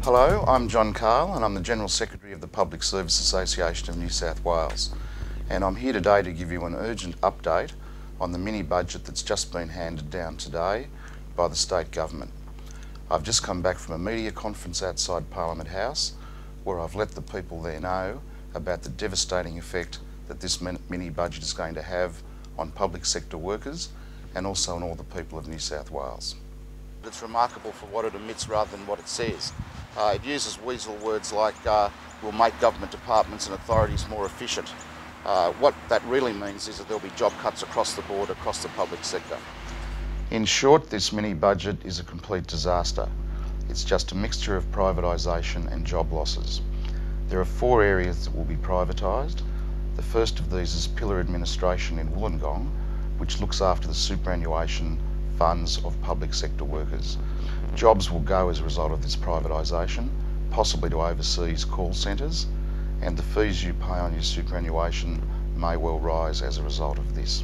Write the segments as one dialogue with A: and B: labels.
A: Hello, I'm John Cahill and I'm the General Secretary of the Public Service Association of New South Wales, and I'm here today to give you an urgent update on the mini budget that's just been handed down today by the state government. I've just come back from a media conference outside Parliament House where I've let the people there know about the devastating effect that this mini budget is going to have on public sector workers and also on all the people of New South Wales. It's remarkable for what it omits rather than what it says. It uses weasel words like we'll make government departments and authorities more efficient. What that really means is that there'll be job cuts across the board, across the public sector. In short, this mini budget is a complete disaster. It's just a mixture of privatisation and job losses. There are 4 areas that will be privatised. The first of these is pillar administration in Wollongong, which looks after the superannuation funds of public sector workers. Jobs will go as a result of this privatisation, possibly to overseas call centres, and the fees you pay on your superannuation may well rise as a result of this.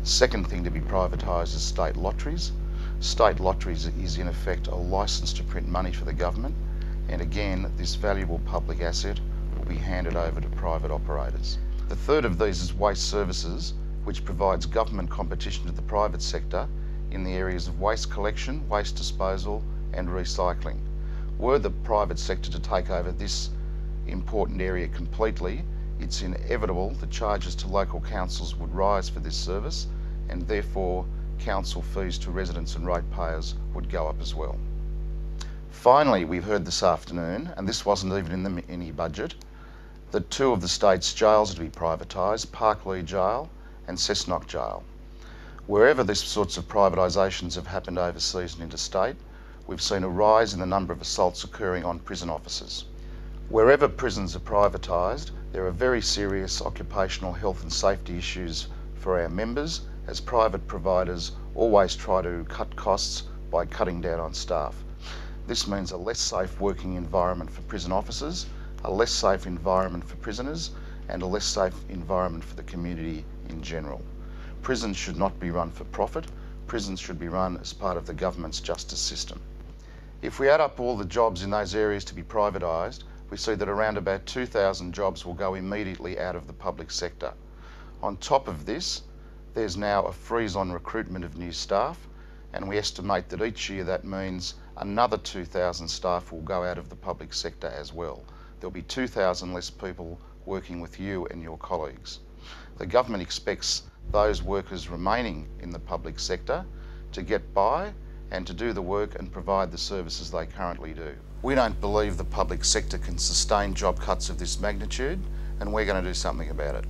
A: The second thing to be privatised is state lotteries. State lotteries is in effect a licence to print money for the government, and again this valuable public asset will be handed over to private operators. The third of these is waste services, which provides government competition to the private sector in the areas of waste collection, waste disposal and recycling. Were the private sector to take over this important area completely, it's inevitable that charges to local councils would rise for this service, and therefore council fees to residents and ratepayers would go up as well. Finally, we've heard this afternoon, and this wasn't even in the mini budget, that 2 of the state's jails are to be privatised, Parklea Jail and Cessnock Jail. Wherever these sorts of privatisations have happened overseas and interstate, we've seen a rise in the number of assaults occurring on prison officers. Wherever prisons are privatised, there are very serious occupational health and safety issues for our members, as private providers always try to cut costs by cutting down on staff. This means a less safe working environment for prison officers, a less safe environment for prisoners, and a less safe environment for the community in general. Prisons should not be run for profit. Prisons should be run as part of the government's justice system. If we add up all the jobs in those areas to be privatised, we see that around about 2,000 jobs will go immediately out of the public sector. On top of this, there's now a freeze on recruitment of new staff, and we estimate that each year that means another 2,000 staff will go out of the public sector as well. There'll be 2,000 less people working with you and your colleagues. The government expects those workers remaining in the public sector to get by and to do the work and provide the services they currently do. We don't believe the public sector can sustain job cuts of this magnitude, and we're going to do something about it.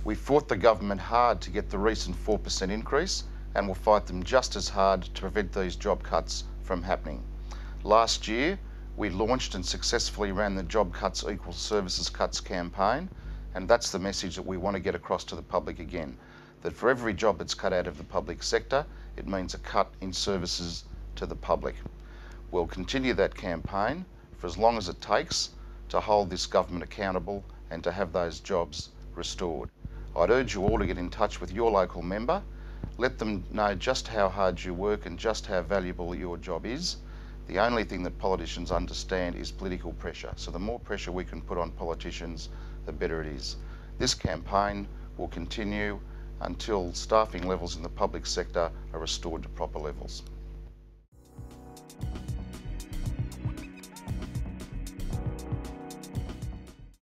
A: We fought the government hard to get the recent 4% increase, and we'll fight them just as hard to prevent these job cuts from happening. Last year, we launched and successfully ran the Job Cuts Equal Services Cuts campaign, and that's the message that we want to get across to the public again, that for every job that's cut out of the public sector, it means a cut in services to the public. We'll continue that campaign for as long as it takes to hold this government accountable and to have those jobs restored. I'd urge you all to get in touch with your local member, let them know just how hard you work and just how valuable your job is. The only thing that politicians understand is political pressure, so the more pressure we can put on politicians, the better it is. This campaign will continue until staffing levels in the public sector are restored to proper levels.